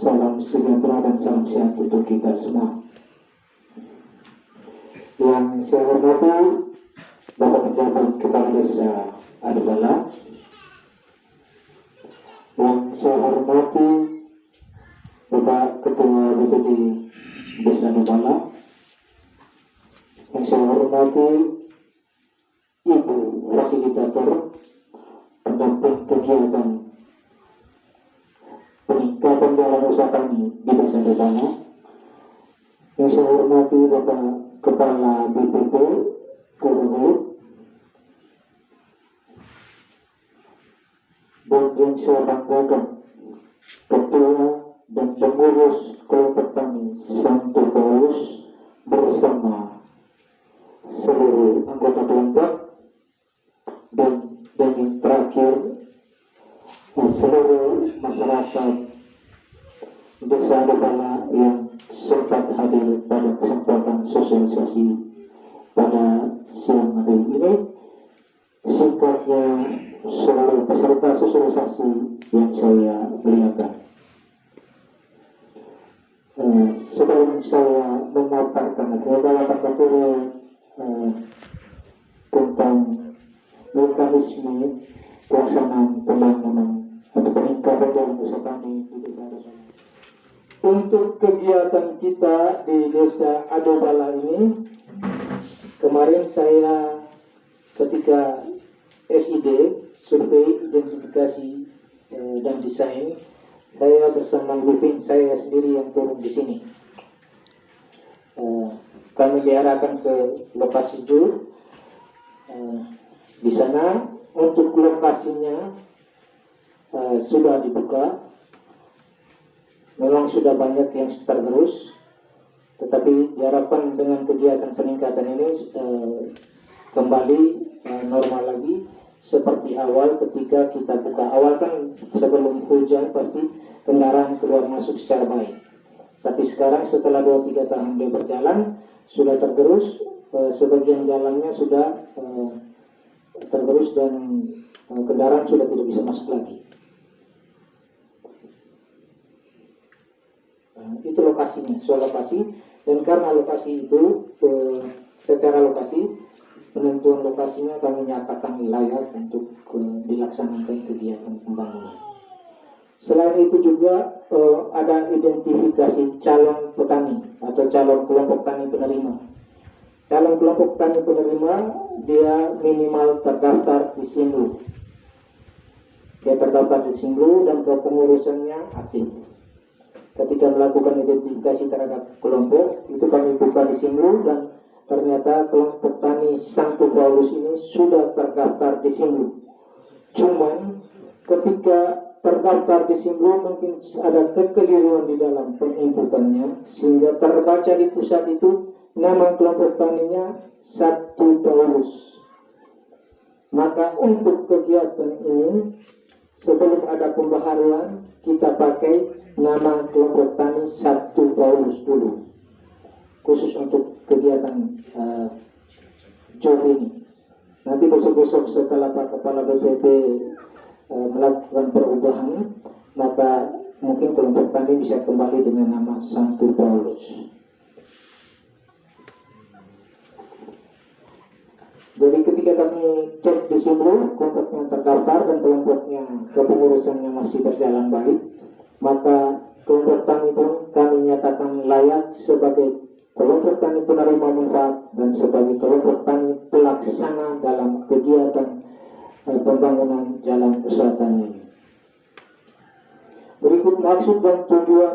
Salam sejahtera dan salam sehat untuk kita semua. Yang saya hormati Bapak Pejabat Kepala Desa Adobala, yang saya hormati Bapak Ketua BPD Desa Adobala, yang saya hormati Ibu Fasilitator pendamping kegiatan peningkatan jalan usaha kami di Desa Adobala, yang saya hormati Bapak Kepala BPD Gubernur, dan yang saya banggakan Ketua dan pengurus kelompok tani Santo Paulus bersama seluruh anggota kelompok, dan yang terakhir seluruh masyarakat Desa Adobala yang sempat hadir pada kesempatan sosialisasi pada siang hari ini. Singkatnya, seluruh peserta sosialisasi yang saya muliakan, sebelum saya memaparkan atau membawakan materi tentang mekanisme pelaksanaan pembangunan atau peningkatan jalan usaha kami di Desa Adobala. Untuk kegiatan kita di Desa Adobala ini, kemarin saya ketika SID, survei identifikasi dan desain, saya bersama briefing saya sendiri yang turun di sini. Kami diarahkan ke lokasi jur. Di sana untuk lokasinya sudah dibuka. Memang sudah banyak yang tergerus, tetapi diharapkan dengan kegiatan peningkatan ini kembali normal lagi seperti awal ketika kita buka. Awal kan sebelum hujan pasti kendaraan keluar masuk secara baik, tapi sekarang setelah 2-3 tahun dia berjalan sudah tergerus, sebagian jalannya sudah tergerus dan kendaraan sudah tidak bisa masuk lagi. Itu lokasinya, soal lokasi. Dan karena lokasi itu secara lokasi, penentuan lokasinya kami nyatakan layak untuk dilaksanakan kegiatan pembangunan. Selain itu juga ada identifikasi calon petani atau calon kelompok tani penerima. Calon kelompok tani penerima dia minimal terdaftar di Simlu. Dia terdaftar di Simlu dan kepengurusannya aktif. Ketika melakukan identifikasi terhadap kelompok, itu kami buka di Simlu dan ternyata kelompok tani Santo Paulus ini sudah terdaftar di Simlu. Cuman ketika terdaftar di Simlu mungkin ada kekeliruan di dalam penginputannya, sehingga terbaca di pusat itu nama kelompok taninya Santo Paulus. Maka untuk kegiatan ini, sebelum ada pembaharuan, kita pakai nama kelompok tani Santo Paulus dulu, khusus untuk kegiatan jor ini. Nanti besok-besok setelah Pak Kepala BPD melakukan perubahan, maka mungkin kelompok tani bisa kembali dengan nama Santo Paulus. Jadi ketika kami cek di Simlu, kelompoknya terdaftar dan kelompoknya kepengurusannya masih berjalan baik, maka kelompok tani pun kami nyatakan layak sebagai kelompok tani penerima manfaat dan sebagai kelompok tani pelaksana dalam kegiatan pembangunan jalan usaha tani. Berikut maksud dan tujuan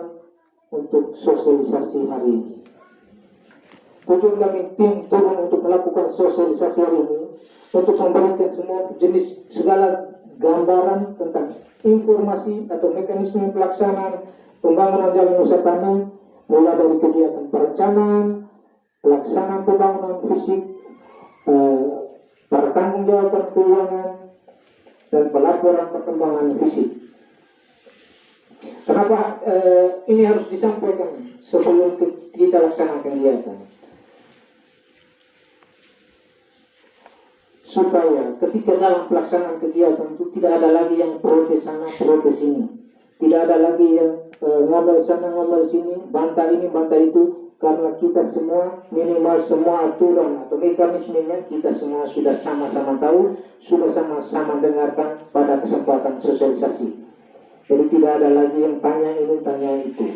untuk sosialisasi hari ini. Tujuan kami tim turun untuk melakukan sosialisasi hari ini untuk memberikan semua jenis segala gambaran tentang informasi atau mekanisme pelaksanaan pembangunan jalan usaha tani, mulai dari kegiatan perencanaan, pelaksanaan pembangunan fisik, pertanggungjawaban keuangan, dan pelaporan perkembangan fisik. Kenapa ini harus disampaikan sebelum kita laksanakan kegiatan? Supaya ketika dalam pelaksanaan kegiatan itu tidak ada lagi yang protes sana, protes ini. Tidak ada lagi yang ngomel sana ngomel sini, bantah ini bantah itu, karena kita semua minimal semua aturan atau mekanismenya kita semua sudah sama-sama tahu, sudah sama-sama dengarkan pada kesempatan sosialisasi. Jadi tidak ada lagi yang tanya ini tanya itu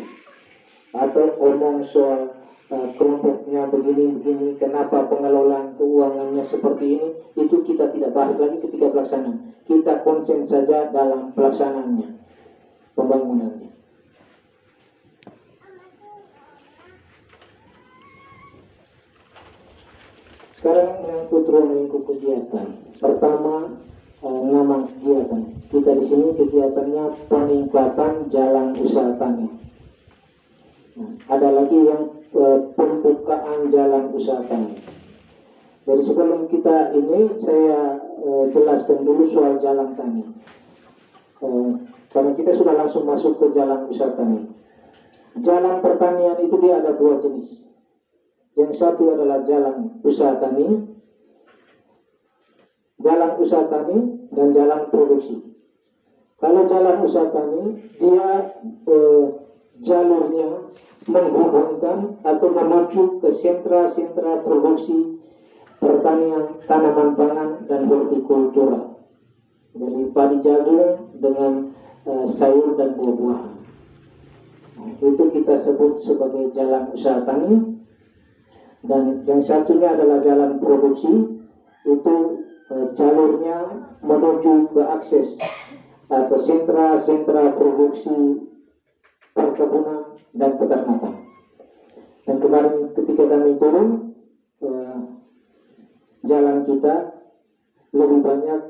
atau omong soal kelompoknya begini-begini, kenapa pengelolaan keuangannya seperti ini, itu kita tidak bahas lagi ketika pelaksanaan. Kita konsen saja dalam pelaksanaannya, pembangunannya. Sekarang menyangkut ruang lingkup kegiatan. Pertama, nama kegiatan. Kita di sini kegiatannya peningkatan jalan usaha tani. Nah, ada lagi yang pembukaan jalan usaha tani. Jadi sebelum kita ini saya jelaskan dulu soal jalan tani. Karena kita sudah langsung masuk ke jalan usaha tani. Jalan pertanian itu dia ada dua jenis. Yang satu adalah jalan usaha tani, dan jalan produksi. Kalau jalan usaha tani, dia jalurnya menghubungkan atau menuju ke sentra-sentra produksi pertanian, tanaman pangan, dan hortikultura. Jadi padi jagung dengan sayur dan buah-buahan. Nah, itu kita sebut sebagai jalan usaha tani. Dan yang satunya adalah jalan produksi, itu jalurnya menuju ke akses atau sentra-sentra produksi perkebunan dan peternakan. Dan kemarin ketika kami turun, jalan kita lebih banyak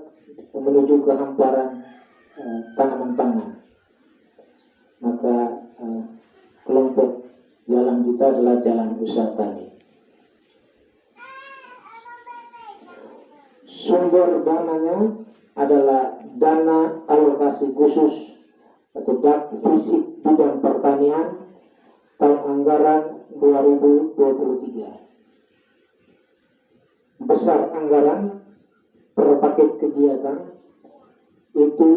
menuju ke hamparan tanaman pangan. Maka kelompok jalan kita adalah jalan usaha tani. Sumber dananya adalah dana alokasi khusus atau DAP fisik bidang pertanian tahun anggaran 2023. Besar anggaran per paket kegiatan itu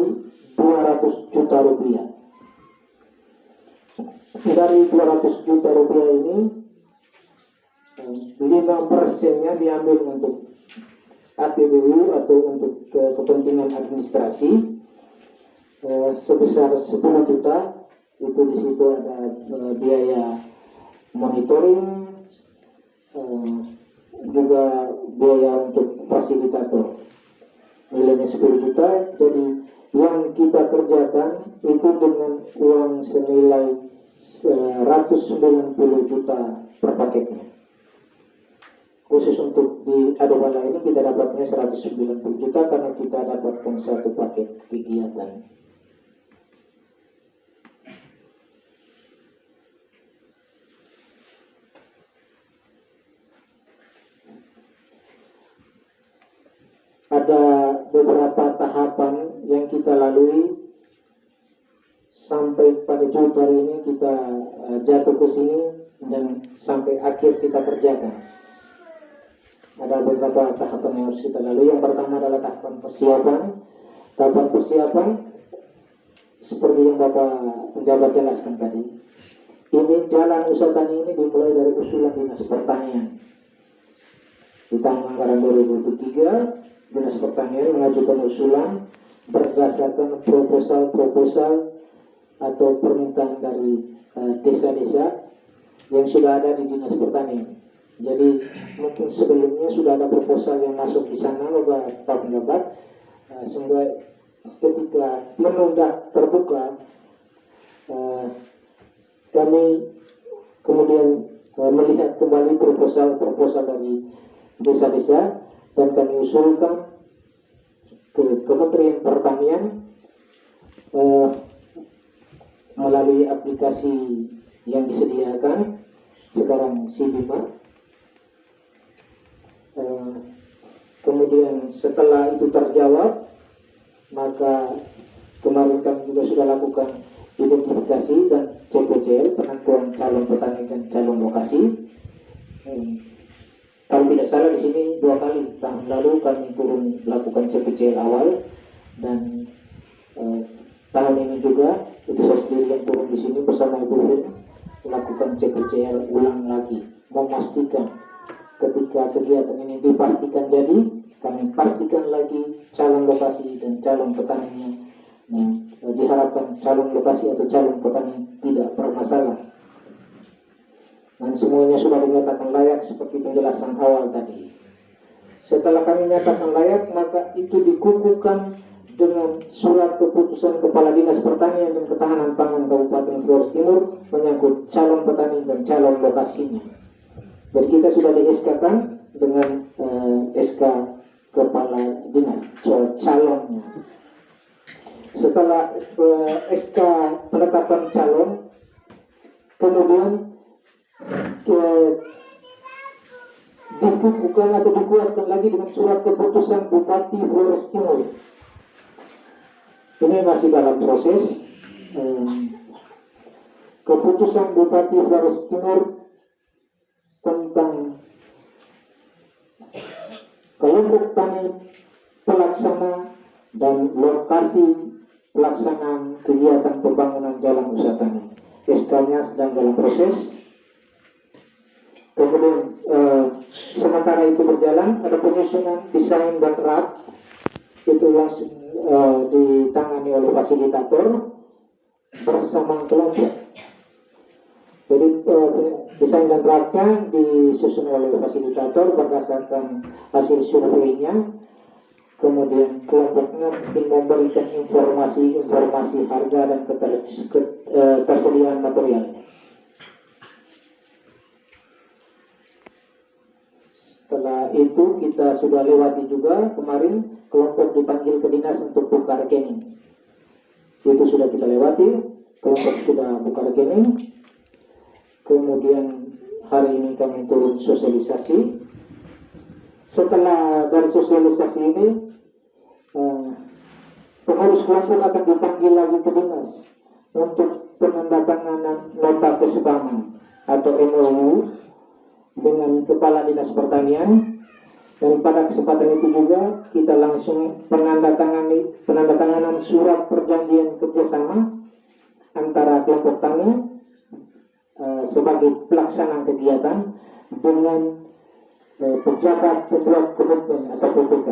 200 juta rupiah. Dari 200 juta rupiah ini 5%-nya diambil untuk APBU atau untuk kepentingan administrasi sebesar 10 juta. Itu di situ ada biaya monitoring, juga biaya untuk fasilitator, nilainya 10 juta. Jadi yang kita kerjakan itu dengan uang senilai 190 juta per paketnya. Khusus untuk di Adobala ini kita dapatnya 190 juta karena kita dapatkan satu paket kegiatan. Ada beberapa tahapan yang kita lalui sampai pada Jumat hari ini kita jatuh ke sini dan sampai akhir kita kerjakan. Ada beberapa tahapan yang harus kita lalui. Yang pertama adalah tahapan persiapan. Tahapan persiapan seperti yang Bapak penjabat jelaskan tadi. Ini jalan usaha tani ini dimulai dari usulan Dinas Pertanian. Di tahun anggaran 2023, Dinas Pertanian mengajukan usulan berdasarkan proposal atau permintaan dari desa-desa yang sudah ada di Dinas Pertanian. Jadi mungkin sebelumnya sudah ada proposal yang masuk di sana, Bapak penjabat, sehingga ketika menunda terbuka, kami kemudian melihat kembali proposal dari desa-desa dan kami usulkan ke Kementerian Pertanian melalui aplikasi yang disediakan sekarang SIBIMA. Kemudian setelah itu terjawab, maka kemarin kami juga sudah lakukan identifikasi dan CPCL, penentuan calon petani dan calon lokasi. Kalau tidak salah di sini 2 kali. Tahun lalu kami turun lakukan CPCL awal dan tahun ini juga itu saya sendiri yang turun di sini bersama Ibu Fir melakukan CPCL ulang lagi, memastikan ketika kegiatan ini dipastikan jadi, kami pastikan lagi calon lokasi dan calon petaninya. Nah, diharapkan calon lokasi atau calon petani tidak bermasalah. Dan semuanya sudah dinyatakan layak seperti penjelasan awal tadi. Setelah kami nyatakan layak, maka itu dikukuhkan dengan surat keputusan Kepala Dinas Pertanian dan Ketahanan Pangan Kabupaten Flores Timur menyangkut calon petani dan calon lokasinya. Jadi kita sudah di-SK-kan dengan SK Kepala Dinas calonnya. Setelah SK penetapan calon, kemudian dikukuhkan atau dikuatkan lagi dengan surat keputusan Bupati Flores Timur. Ini masih dalam proses. Keputusan Bupati Flores Timur tentang kelompok tani pelaksana dan lokasi pelaksanaan kegiatan pembangunan jalan usaha tani. SK-nya sedang dalam proses. Kemudian sementara itu berjalan, ada penyusunan desain dan draft itu langsung ditangani oleh fasilitator bersama kelompok. Jadi desain dan draftnya disusun oleh fasilitator berdasarkan hasil surveinya. Kemudian kelompoknya memberikan informasi harga dan ketersediaan material. Setelah itu kita sudah lewati juga kemarin kelompok dipanggil ke dinas untuk buka rekening. Itu sudah kita lewati, kelompok sudah buka rekening. Kemudian hari ini kami turun sosialisasi. Setelah dari sosialisasi ini, pengurus kelompok akan dipanggil lagi ke dinas untuk penandatanganan nota kesepahaman atau MOU dengan Kepala Dinas Pertanian. Dan pada kesempatan itu juga kita langsung penandatanganan surat perjanjian kerjasama antara kelompok tani sebagai pelaksana kegiatan dengan pejabat pembuat komitmen atau PPK.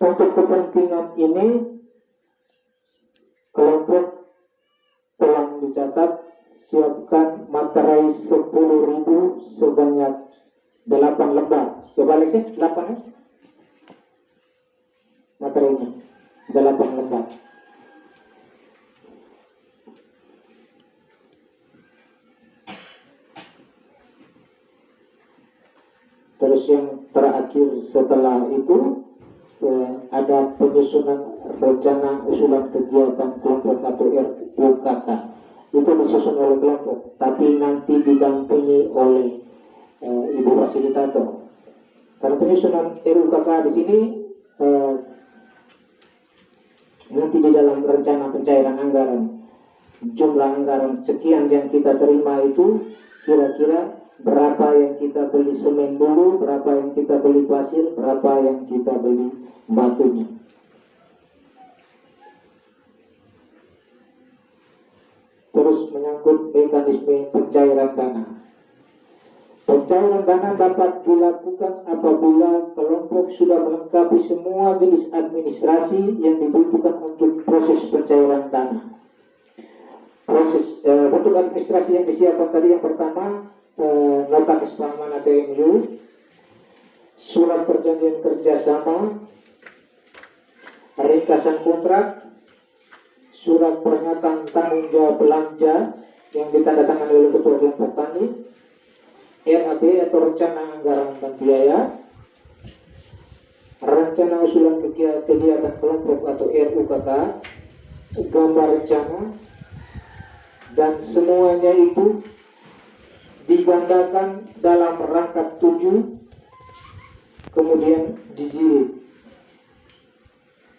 Untuk kepentingan ini kelompok telah dicatat siapkan materai 10.000 sebanyak 8 lembar. Coba lihat sih, 8 ya? Materinya 8 lembar. Terus yang terakhir setelah itu ada penyusunan rencana usulan kegiatan kelompok atau RUKK. Itu disusun oleh kelompok, tapi nanti didampingi oleh Ibu fasilitator. Karena penyusunan RUKK di sini nanti di dalam rencana pencairan anggaran, jumlah anggaran sekian yang kita terima itu kira-kira berapa yang kita beli semen dulu, berapa yang kita beli pasir, berapa yang kita beli batunya. Terus menyangkut mekanisme pencairan dana. Pencairan dana dapat dilakukan apabila kelompok sudah melengkapi semua jenis administrasi yang dibutuhkan untuk proses pencairan dana. Bentuk administrasi yang disiapkan tadi yang pertama, nota kesepahaman atau MOU, surat perjanjian kerjasama, ringkasan kontrak, surat pernyataan tanggung jawab belanja yang ditandatangani oleh ketua kelompok tani, RAB atau rencana anggaran dan biaya, rencana usulan kegiatan kelompok atau RUKK, gambar rencana, dan semuanya itu digandakan dalam rangkap 7, kemudian dijilid,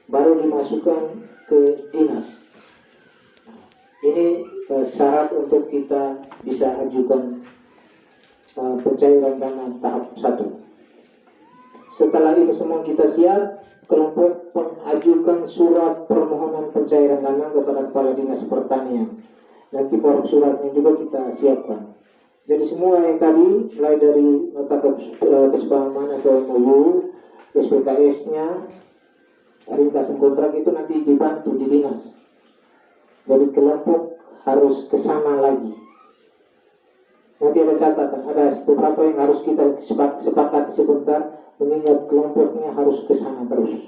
baru dimasukkan ke dinas. Ini syarat untuk kita bisa ajukan pencairan dana tahap 1. Setelah ini semua kita siap, kelompok mengajukan surat permohonan pencairan dana kepada Kepala Dinas Pertanian. Nanti form suratnya juga kita siapkan. Jadi semua yang tadi, mulai dari nota kesepahaman atau MOU, SPKS-nya, ringkasan kontrak itu nanti dibantu di dinas. Jadi kelompok harus ke sana lagi. Nanti ada catatan, ada beberapa yang harus kita sepakati sebentar, mengingat kelompoknya harus ke sana terus.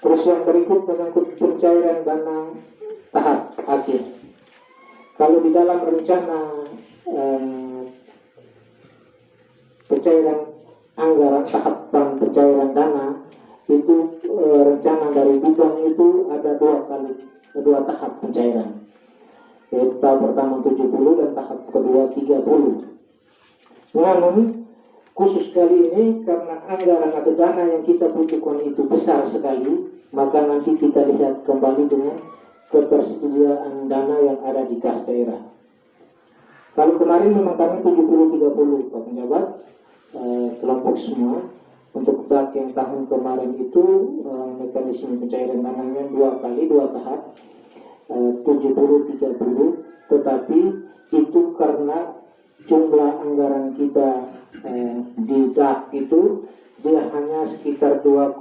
Terus yang berikut menyangkut pencairan dana tahap akhir. Kalau di dalam rencana pencairan anggaran, tahapan pencairan dana itu rencana dari bidang itu ada dua tahap pencairan, yaitu tahap pertama 70 dan tahap kedua 30. Namun khusus kali ini karena anggaran atau dana yang kita butuhkan itu besar sekali, maka nanti kita lihat kembali dengan ketersediaan dana yang ada di kas daerah. Kalau kemarin memang kami 70-30 Pak Penjabat, kelompok semua. Untuk DAK yang tahun kemarin itu mekanisme pencairan dananya dua tahap, 70-30, tetapi itu karena jumlah anggaran kita di DAK itu dia hanya sekitar 2,8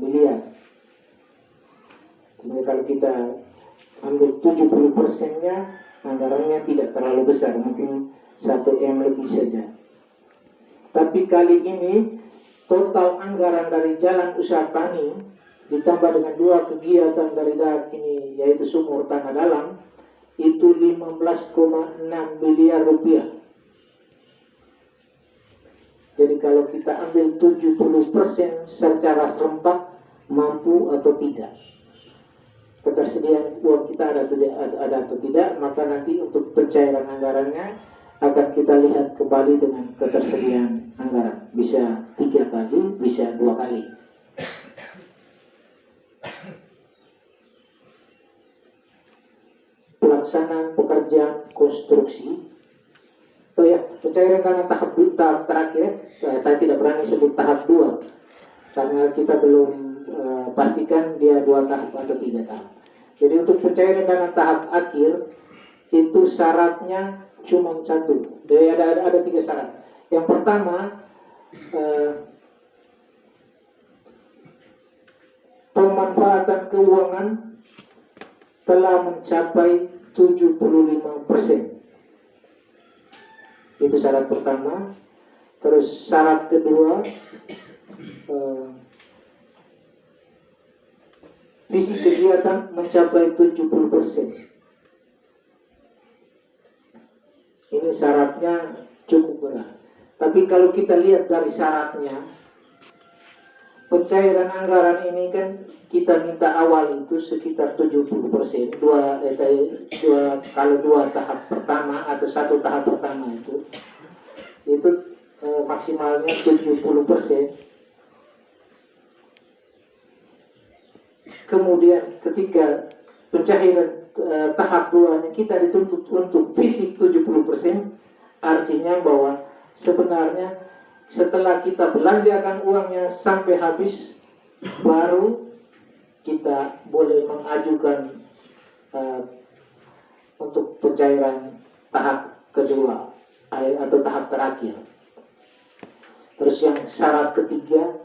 miliar. Jadi kalau kita ambil 70%-nya, anggarannya tidak terlalu besar, mungkin 1 M lebih saja. Tapi kali ini total anggaran dari Jalan Usaha Tani ditambah dengan 2 kegiatan dari DAK ini, yaitu sumur tanah dalam, itu 15,6 miliar rupiah. Jadi kalau kita ambil 70% secara serempak, mampu atau tidak, ketersediaan uang kita ada atau tidak, maka nanti untuk pencairan anggarannya akan kita lihat kembali dengan ketersediaan anggaran. Bisa 3 kali, bisa 2 kali. Pelaksanaan pekerjaan konstruksi. Oh ya, pencairan dana tahap terakhir, saya tidak berani sebut tahap 2 karena kita belum pastikan dia 2 tahap atau 3 tahap. Jadi untuk pencairan dana tahap akhir itu syaratnya cuma 1. Jadi ada 3 syarat. Yang pertama, pemanfaatan keuangan telah mencapai 75%. Itu syarat pertama. Terus syarat kedua, visi kegiatan mencapai 70%. Ini syaratnya cukup berat. Tapi kalau kita lihat dari syaratnya, pencairan anggaran ini kan kita minta awal itu sekitar 70%. Kalau 2 tahap pertama atau 1 tahap pertama itu maksimalnya 70%. Kemudian ketika pencairan tahap 2 kita dituntut untuk fisik 70%, artinya bahwa sebenarnya setelah kita belanjakan uangnya sampai habis, baru kita boleh mengajukan untuk pencairan tahap kedua atau tahap terakhir. Terus yang syarat ketiga,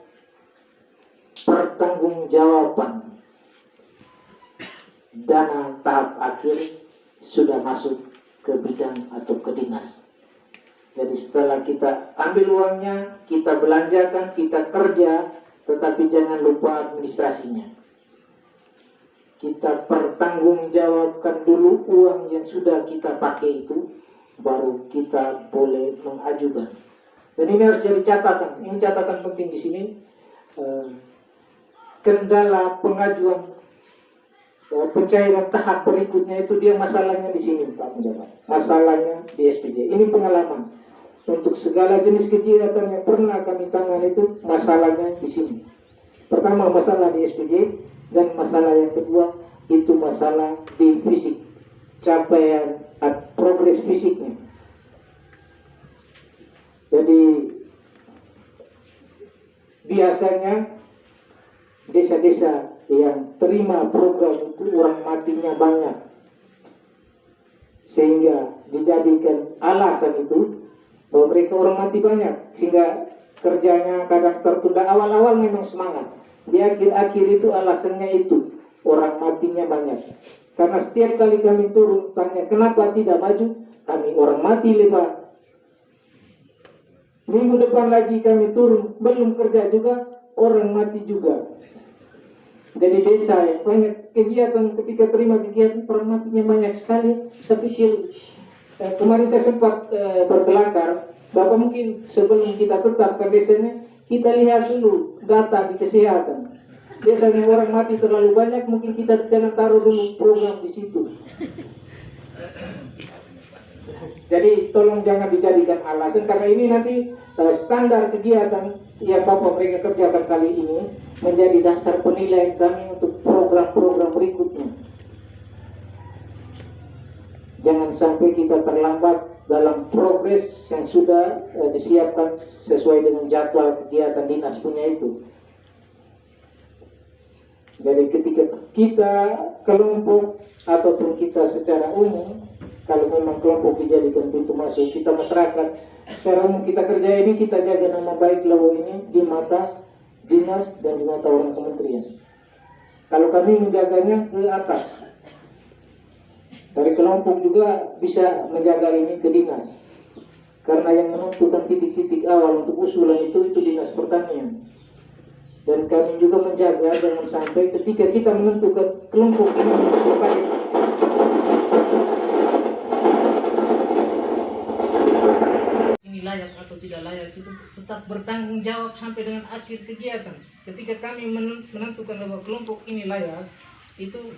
pertanggungjawaban dana tahap akhir sudah masuk ke bidang atau ke dinas. Jadi setelah kita ambil uangnya, kita belanjakan, kita kerja, tetapi jangan lupa administrasinya. Kita pertanggungjawabkan dulu uang yang sudah kita pakai itu, baru kita boleh mengajukan. Dan ini harus jadi catatan. Ini catatan penting di sini. Kendala pengajuan pencairan tahap berikutnya itu dia masalahnya di sini Pak Penjabat. Masalahnya di SPJ. Ini pengalaman. Untuk segala jenis kegiatan yang pernah kami tangani itu masalahnya di sini. Pertama masalah di SPJ, dan masalah yang kedua itu masalah di fisik, capaian progres fisiknya. Jadi biasanya desa-desa yang terima program itu orang matinya banyak, sehingga dijadikan alasan itu bahwa mereka orang mati banyak, sehingga kerjanya kadang tertunda. Awal-awal memang semangat, di akhir-akhir itu alasannya itu orang matinya banyak. Karena setiap kali kami turun tanya kenapa tidak maju, kami orang mati lebar. Minggu depan lagi kami turun, belum kerja juga, orang mati juga. Jadi desa yang banyak kegiatan, ketika terima kegiatan orang matinya banyak sekali. Saya pikir kemarin saya sempat berkelakar, Bapak mungkin sebelum kita tetapkan desanya, kita lihat dulu data di kesehatan. Biasanya orang mati terlalu banyak, mungkin kita jangan taruh dulu program di situ. Jadi tolong jangan dijadikan alasan, karena ini nanti standar kegiatan yang Bapak mereka kerjakan kali ini menjadi dasar penilaian kami untuk program-program berikutnya. Jangan sampai kita terlambat dalam progres yang sudah disiapkan sesuai dengan jadwal kegiatan dinas punya itu. Jadi ketika kita kelompok ataupun kita secara umum, kalau memang kelompok dijadikan pintu masuk, kita masyarakat secara umum kita kerja ini, kita jaga nama baik Lawu ini di mata dinas dan di mata orang kementerian. Kalau kami menjaganya ke atas, dari kelompok juga bisa menjaga ini ke dinas, karena yang menentukan titik-titik awal untuk usulan itu dinas pertanian. Dan kami juga menjaga jangan sampai ketika kita menentukan kelompok ini layak atau tidak layak, itu tetap bertanggung jawab sampai dengan akhir kegiatan. Ketika kami menentukan bahwa kelompok ini layak, itu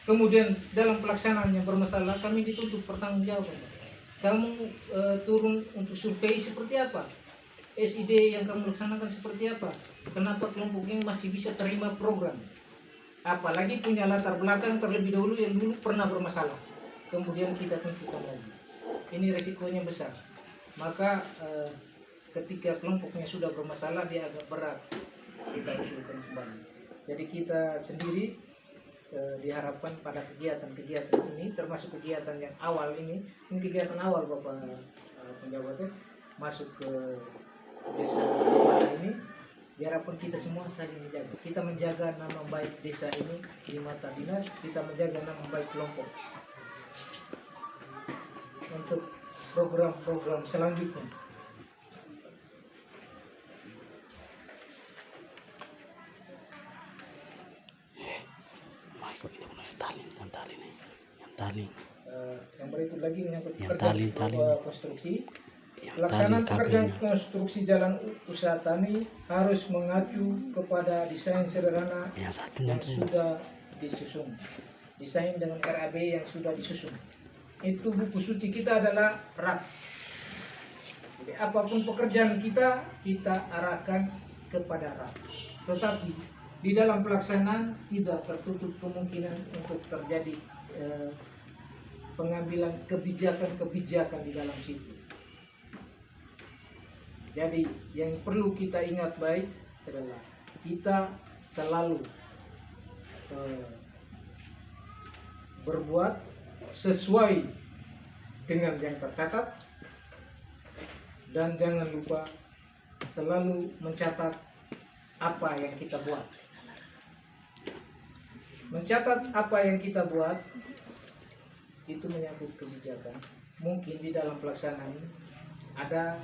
kemudian dalam pelaksanaan yang bermasalah, kami dituntut bertanggung jawab. Kamu turun untuk survei seperti apa? SID yang kamu laksanakan seperti apa? Kenapa kelompok ini masih bisa terima program? Apalagi punya latar belakang terlebih dahulu yang dulu pernah bermasalah, kemudian kita tentukan lagi. Ini resikonya besar. Maka ketika kelompoknya sudah bermasalah, dia agak berat kita usulkan kembali. Jadi kita sendiri diharapkan pada kegiatan-kegiatan ini, termasuk kegiatan yang awal ini kegiatan awal Bapak penjabatnya, masuk ke desa ini, diharapkan kita semua saling menjaga. Kita menjaga nama baik desa ini di mata dinas, kita menjaga nama baik kelompok untuk program-program selanjutnya. Yang berikut lagi menyangkut pekerjaan konstruksi. Pelaksanaan pekerjaan konstruksi jalan usaha tani harus mengacu kepada desain sederhana yang sudah disusun. Desain dengan RAB yang sudah disusun. Itu buku suci kita adalah RAB. Jadi apapun pekerjaan kita arahkan kepada RAB. Tetapi di dalam pelaksanaan tidak tertutup kemungkinan untuk terjadi pengambilan kebijakan-kebijakan di dalam situ. Jadi yang perlu kita ingat baik adalah kita selalu berbuat sesuai dengan yang tercatat, dan jangan lupa selalu mencatat apa yang kita buat. Mencatat apa yang kita buat itu menyangkut kebijakan. Mungkin di dalam pelaksanaan ada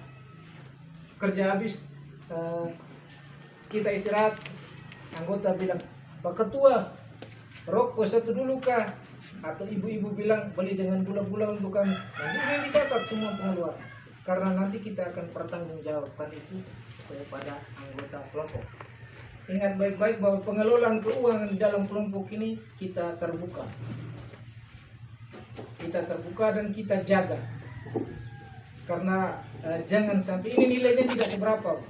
kerja habis, kita istirahat, anggota bilang, Pak Ketua, rokok satu dulu kah? Atau ibu-ibu bilang beli dengan gula-gula untuk kami. Nanti ini dicatat semua pengeluaran, karena nanti kita akan pertanggungjawabkan itu kepada anggota kelompok. Ingat baik-baik bahwa pengelolaan keuangan di dalam kelompok ini kita terbuka. Kita terbuka dan kita jaga. Karena jangan sampai, ini nilainya tidak seberapa.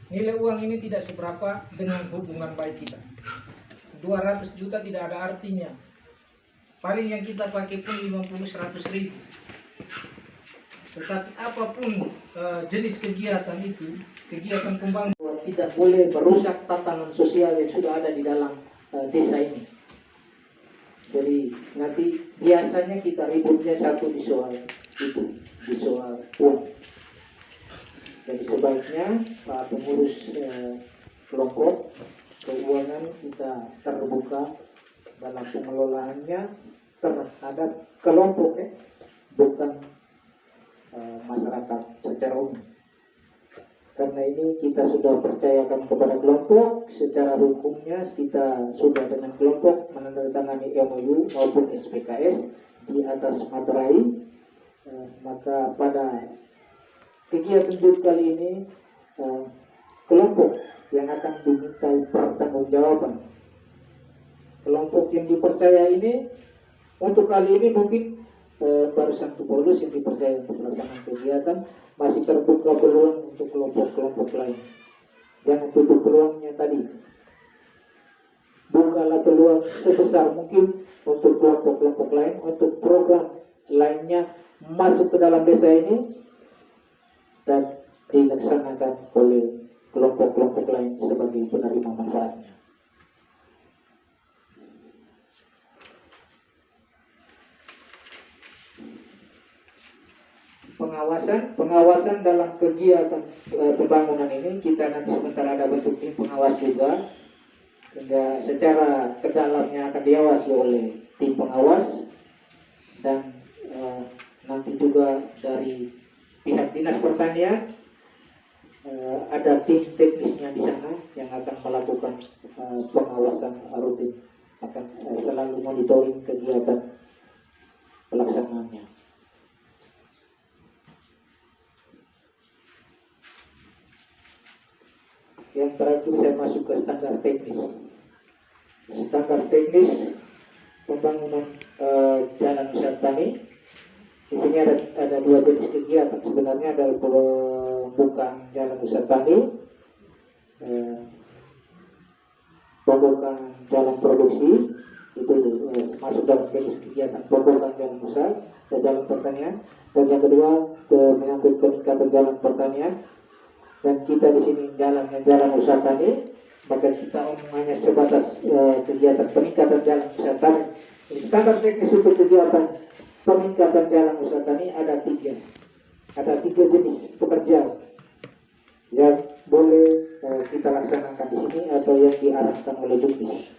Nilai uang ini tidak seberapa dengan hubungan baik kita. 200 juta tidak ada artinya. Paling yang kita pakai pun 50-100 ribu. Tetapi apapun jenis kegiatan itu, kegiatan pembangunan tidak boleh merusak tatanan sosial yang sudah ada di dalam desa ini. Jadi nanti biasanya kita ributnya satu di soal itu, di soal uang. Jadi sebaiknya Pak pengurus kelompok keuangan kita terbuka dalam pengelolaannya terhadap kelompok, bukan masyarakat secara umum. Karena ini kita sudah percayakan kepada kelompok, secara hukumnya kita sudah dengan kelompok menandatangani MOU maupun SPKS di atas materai. Maka pada kegiatan JUT kali ini kelompok yang akan dimintai pertanggungjawaban. Kelompok yang dipercaya ini untuk kali ini mungkin baru Santo Paulus yang dipercaya untuk pelaksanaan kegiatan, masih terbuka peluang untuk kelompok-kelompok lain. Jangan tutup peluangnya tadi. Bukalah peluang sebesar mungkin untuk kelompok-kelompok lain, untuk program lainnya masuk ke dalam desa ini dan dilaksanakan oleh kelompok-kelompok lain sebagai penerima manfaatnya. Pengawasan dalam kegiatan pembangunan ini kita nanti sebentar ada bentuk tim pengawas juga, sehingga secara kedalamnya akan diawasi oleh tim pengawas dan nanti juga dari pihak dinas pertanian ada tim teknisnya di sana yang akan melakukan pengawasan rutin, akan selalu monitoring kegiatan pelaksanaannya. Yang terakhir saya masuk ke standar teknis. Standar teknis pembangunan jalan usaha tani. Di sini ada dua jenis kegiatan sebenarnya, ada pembukaan jalan usaha tani, pembukaan jalan produksi, itu masuk dalam jenis kegiatan pembukaan jalan usaha dan jalan pertanian. Dan yang kedua menyangkut peningkatan jalan pertanian. Dan kita di sini jalan usaha tani, maka kita omongannya sebatas kegiatan peningkatan jalan usaha tani. Standar teknis untuk kegiatan peningkatan jalan usaha tani ada tiga jenis pekerjaan yang boleh kita laksanakan di sini atau yang diarahkan oleh Duktis.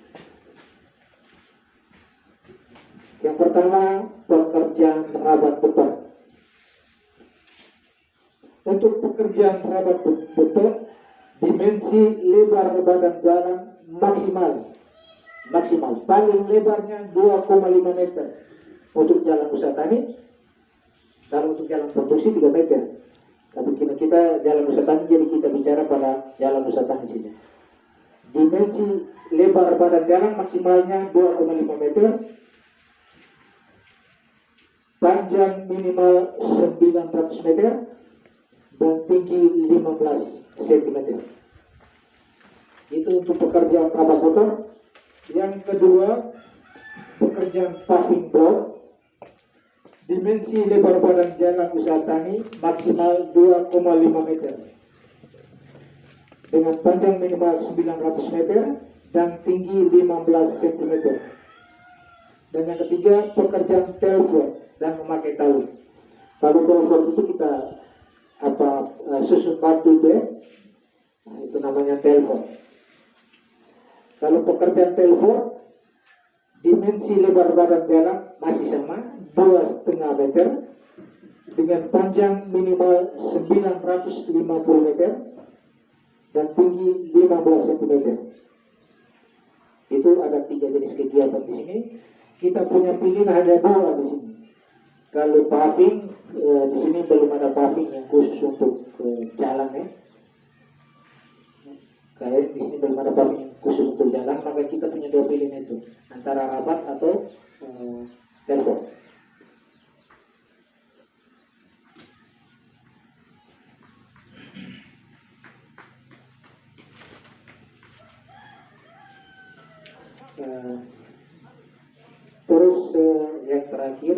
Yang pertama, pekerjaan rabat beton. Untuk pekerjaan rabat beton, dimensi lebar badan jalan maksimal paling lebarnya 2,5 meter untuk jalan usaha tani. Kalau untuk jalan produksi 3 meter. Tapi kita jalan usaha tani, jadi kita bicara pada jalan usaha tani saja. Dimensi lebar badan jalan maksimalnya 2,5 meter, panjang minimal 900 meter, dan tinggi 15 cm. Itu untuk pekerjaan rabat beton. Yang kedua, pekerjaan paving block. Dimensi lebar badan jalan usaha tani maksimal 2,5 meter dengan panjang minimal 900 meter dan tinggi 15 cm. Dan yang ketiga, pekerjaan telfort dan memakai talu. Kalau telfort itu kita susun batu itu itu namanya telfort. Kalau pekerjaan telfort, dimensi lebar badan jalan masih sama 2,5 meter dengan panjang minimal 950 meter dan tinggi 15 cm. Itu ada 3 jenis kegiatan di sini. Kita punya pilihan ada 2 di sini. Kalau paving, di sini belum ada paving yang khusus untuk jalan Kayak di sini belum ada paving yang khusus untuk jalan, maka kita punya 2 pilihan itu, antara rabat atau telfort. Terus yang terakhir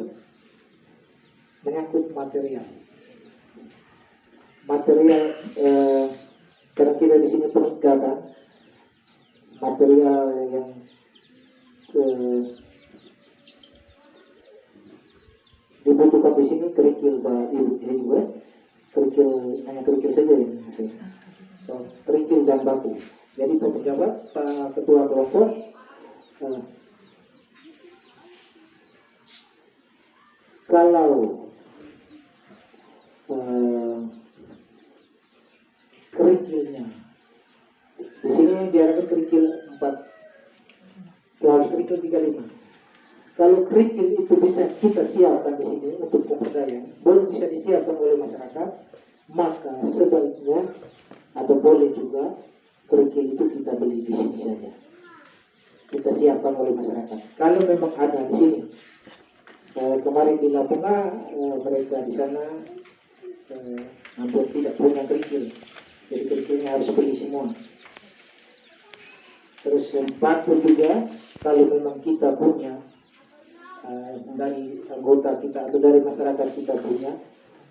menyangkut material. material karena kita di sini peningkatan material yang dibutuhkan di sini kerikil ibu, kerikil hanya kerikil saja ini, kerikil dan batu. Jadi Pak Pejabat, Pak Ketua Kelompok, kalau kerikilnya di sini diarahkan kerikil 4, harus kerikil 35. Kalau kerikil itu bisa kita siapkan di sini untuk pemberdayaan, belum bisa disiapkan oleh masyarakat, maka sebaiknya atau boleh juga kerikil itu kita beli di sini saja. Kita siapkan oleh masyarakat. Kalau memang ada di sini, kemarin di Lampung mereka di sana hampir tidak punya kerikil, jadi kerikilnya harus beli semua. Terus batu juga, kalau memang kita punya dari anggota kita atau dari masyarakat kita punya,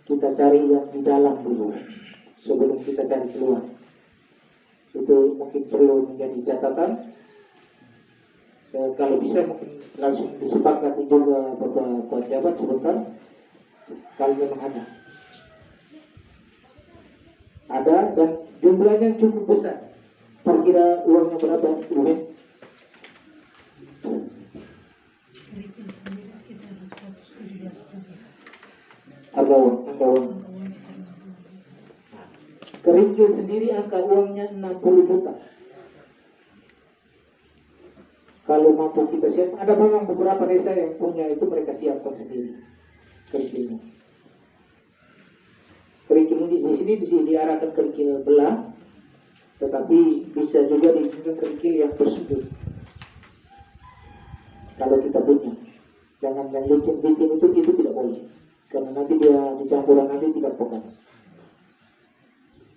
kita cari yang di dalam dulu sebelum kita cari keluar. Itu mungkin perlu menjadi catatan. Kalau bisa mungkin langsung disepakati juga Bapak Pejabat sebentar, kalau memang ada dan jumlahnya cukup besar. Kira uangnya berapa, Ruben? Angka uang. Kerikil sendiri angka uangnya 60 juta. Kalau mampu kita siap, ada memang beberapa desa yang punya itu mereka siapkan sendiri kerikilnya. Kerikil ini di sini diarahkan kerikil belah, tetapi bisa juga diinginkan kerikil yang bersudut. Kalau kita punya, jangan yang licin-licin itu tidak boleh, karena nanti dia dicampuran nanti tidak pekat.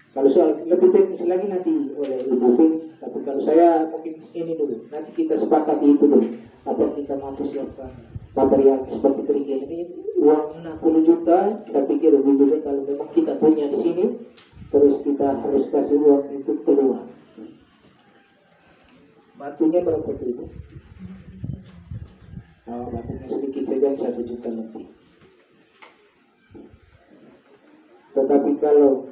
Kalau soal lebih teknis lagi nanti oleh Ibu Pin, tapi kalau saya mungkin ini dulu, nanti kita sepakati itu dulu. Apa kita mampu siapkan material seperti kerikil ini, uang 60 juta, kita pikir lebih juga kalau memang kita punya di sini, terus kita harus kasih uang itu keluar. Batunya berapa ribu? Batunya sedikit saja 1 juta lebih. Tetapi kalau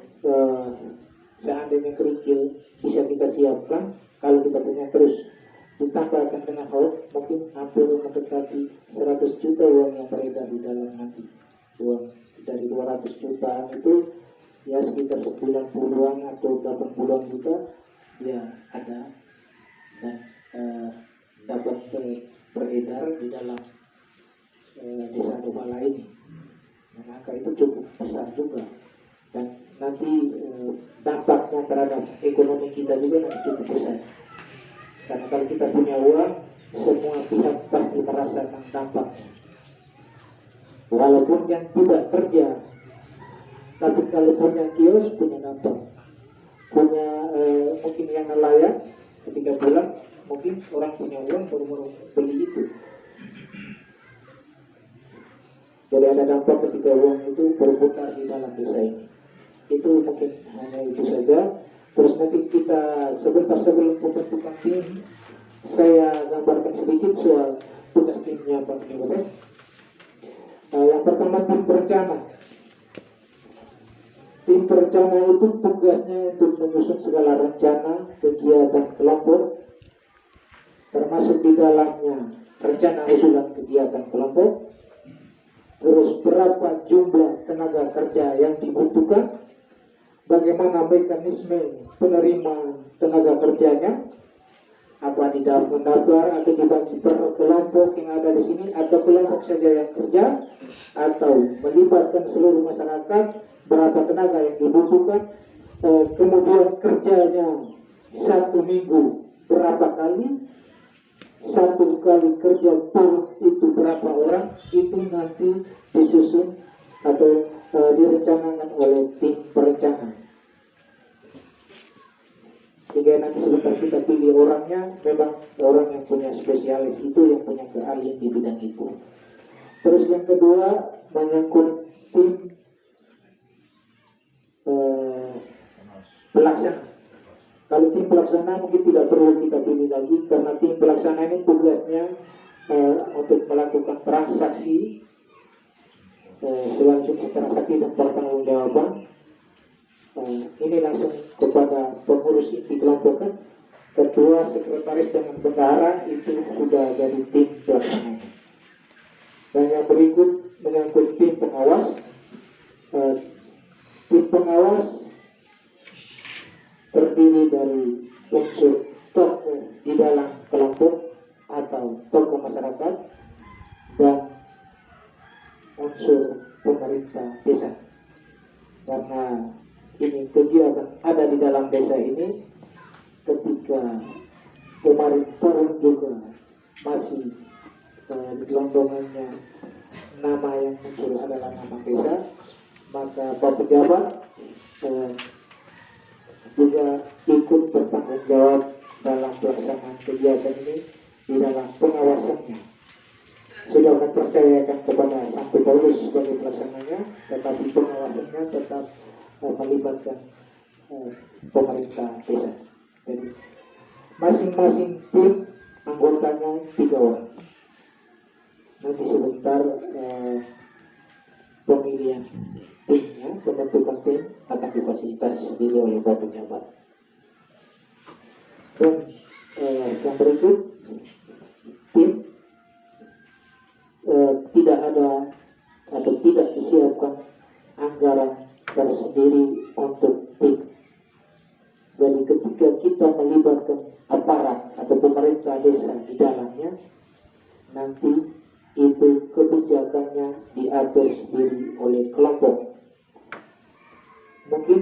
seandainya kerikil bisa kita siapkan, kalau kita punya terus ditambahkan dengan hoax, mungkin hampir mendekati 100 juta uang yang beredar di dalam nanti. Uang dari 200 juta itu ya sekitar 90-an atau 80-an juta ya ada dan dapat beredar di dalam desa Dobala ini. Maka itu cukup besar juga. Dan nanti dampaknya terhadap ekonomi kita juga nanti cukup besar. Karena kalau kita punya uang, semua pihak pasti merasakan dampaknya. Walaupun yang tidak kerja, tapi kalau punya kios punya dampak. Punya mungkin yang nelayan ketika pulang, mungkin orang punya uang baru beli itu. Jadi ada dampak ketika uang itu berputar di dalam desa ini. Itu mungkin hanya itu saja. Terus nanti kita sebentar sebelum pembentukan tim, saya gambarkan sedikit soal tugas timnya Pak Pejabat. Yang pertama tim perencana. Tim perencana itu tugasnya untuk menyusun segala rencana kegiatan kelompok, termasuk di dalamnya rencana usulan kegiatan kelompok. Terus berapa jumlah tenaga kerja yang dibutuhkan, bagaimana mekanisme penerimaan tenaga kerjanya, apa mendaftar atau dibagi per kelompok yang ada di sini, atau kelompok saja yang kerja, atau melibatkan seluruh masyarakat, berapa tenaga yang dibutuhkan, kemudian kerjanya 1 minggu berapa kali, 1 kali kerja per itu berapa orang, itu nanti disusun atau direncanakan oleh tim perencana. Sehingga nanti sebentar kita pilih orangnya, memang orang yang punya spesialis itu, yang punya keahlian di bidang itu. Terus yang kedua menyangkut tim pelaksana. Kalau tim pelaksana mungkin tidak perlu kita pilih lagi, karena tim pelaksana ini tugasnya untuk melakukan transaksi, selanjutnya transaksi dan pertanggungjawaban. Ini langsung kepada pengurus inti kelompok, kan? Ketua, sekretaris dengan bendahara itu sudah dari tim pelaksana. Dan yang berikut menyangkut tim pengawas. Tim pengawas terdiri dari unsur tokoh di dalam kelompok atau tokoh masyarakat dan unsur pemerintah desa. Karena ini kegiatan ada di dalam desa ini, ketika kemarin turun juga masih di gelondongannya nama yang muncul adalah nama desa, maka Pak Pejabat juga ikut bertanggung jawab dalam pelaksanaan kegiatan ini di dalam pengawasannya. Sudah mempercayakan kepada Santo Paulus sebagai pelaksananya, tetapi pengawasannya tetap melibatkan pemerintah desa. Jadi masing-masing tim anggotanya 3 orang. Nanti sebentar pemilihan timnya, pembentukan tim akan difasilitasi sendiri oleh Pak Pejabat. Dan yang berikut, tim tidak ada atau tidak disiapkan anggaran tersendiri untuk tim. Jadi ketika kita melibatkan aparat atau pemerintah desa di dalamnya, nanti itu kebijakannya diatur sendiri oleh kelompok. Mungkin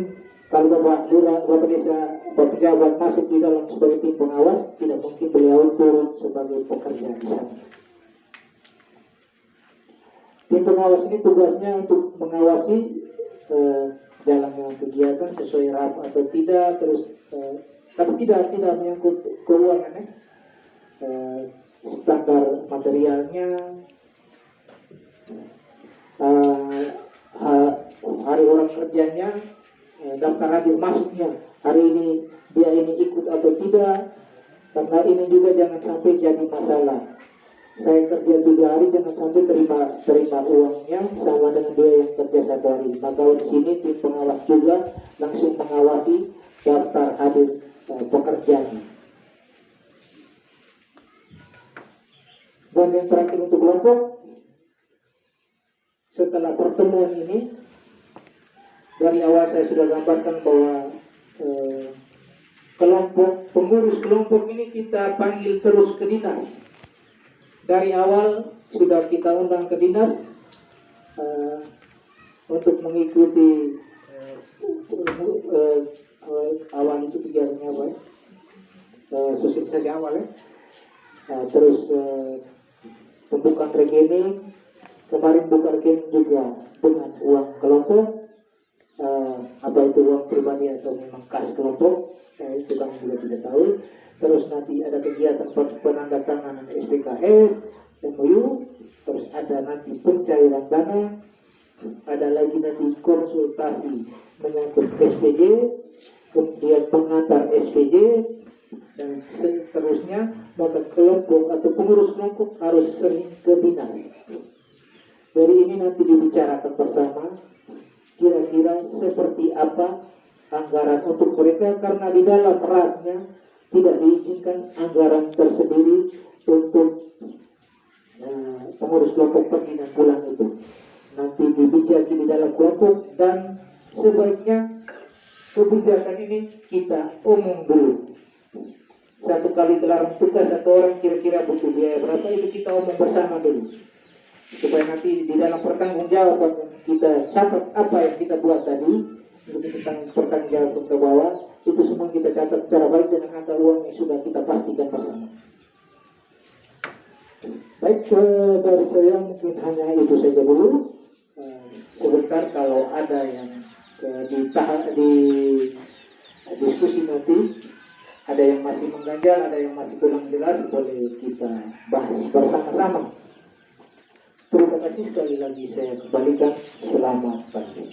kalau Bapak Lurah, Bapak Desa, Bapak Pejabat masuk di dalam sebagai tim pengawas, tidak mungkin beliau turun sebagai pekerja di sana. Tim pengawas ini tugasnya untuk mengawasi jalannya kegiatan sesuai RAP atau tidak, terus tapi tidak menyangkut keuangan, standar materialnya, hari orang kerjanya, daftar hadir masuknya, hari ini dia ini ikut atau tidak, karena ini juga jangan sampai jadi masalah. Saya kerja 3 hari, jangan sampai terima uangnya sama dengan dia yang kerja 1 hari. Maka di sini tim pengawas juga langsung mengawasi daftar hadir pekerjanya. Dan yang terakhir untuk kelompok, setelah pertemuan ini, dari awal saya sudah gambarkan bahwa kelompok, pengurus kelompok ini kita panggil terus ke dinas. Dari awal sudah kita undang ke dinas untuk mengikuti awal itu kegiatannya apa? Sosialisasi awal ya. Terus pembukaan rekening, kemarin buka rekening juga dengan uang kelompok, apa itu uang pribadi atau memang kas kelompok, itu kami juga tidak tahu. Terus nanti ada kegiatan penandatanganan SPKS, MOU, terus ada nanti pencairan dana, ada lagi nanti konsultasi menyangkut SPJ, kemudian pengantar SPJ, dan seterusnya. Maka kelompok atau pengurus kelompok harus sering ke dinas. Jadi ini nanti dibicarakan bersama, kira-kira seperti apa anggaran untuk mereka, karena di dalam RAP-nya tidak diizinkan anggaran tersendiri untuk pengurus kelompok pergi dan pulang itu. Nanti dibicarakan di dalam kelompok, dan sebaiknya kebijakan ini kita umum dulu. 1 kali gelaran tugas 1 orang kira-kira butuh biaya berapa, itu kita umum bersama dulu. Supaya nanti di dalam pertanggungjawaban kita catat apa yang kita buat tadi, tentang pertanggungjawaban ke bawah, itu semua kita catat secara baik dengan angka uang yang sudah kita pastikan bersama. Baik, dari saya mungkin hanya itu saja dulu. Sebentar kalau ada yang di diskusi nanti, ada yang masih mengganjal, ada yang masih kurang jelas, boleh kita bahas bersama-sama. Terima kasih sekali lagi, saya kembalikan. Selamat pagi.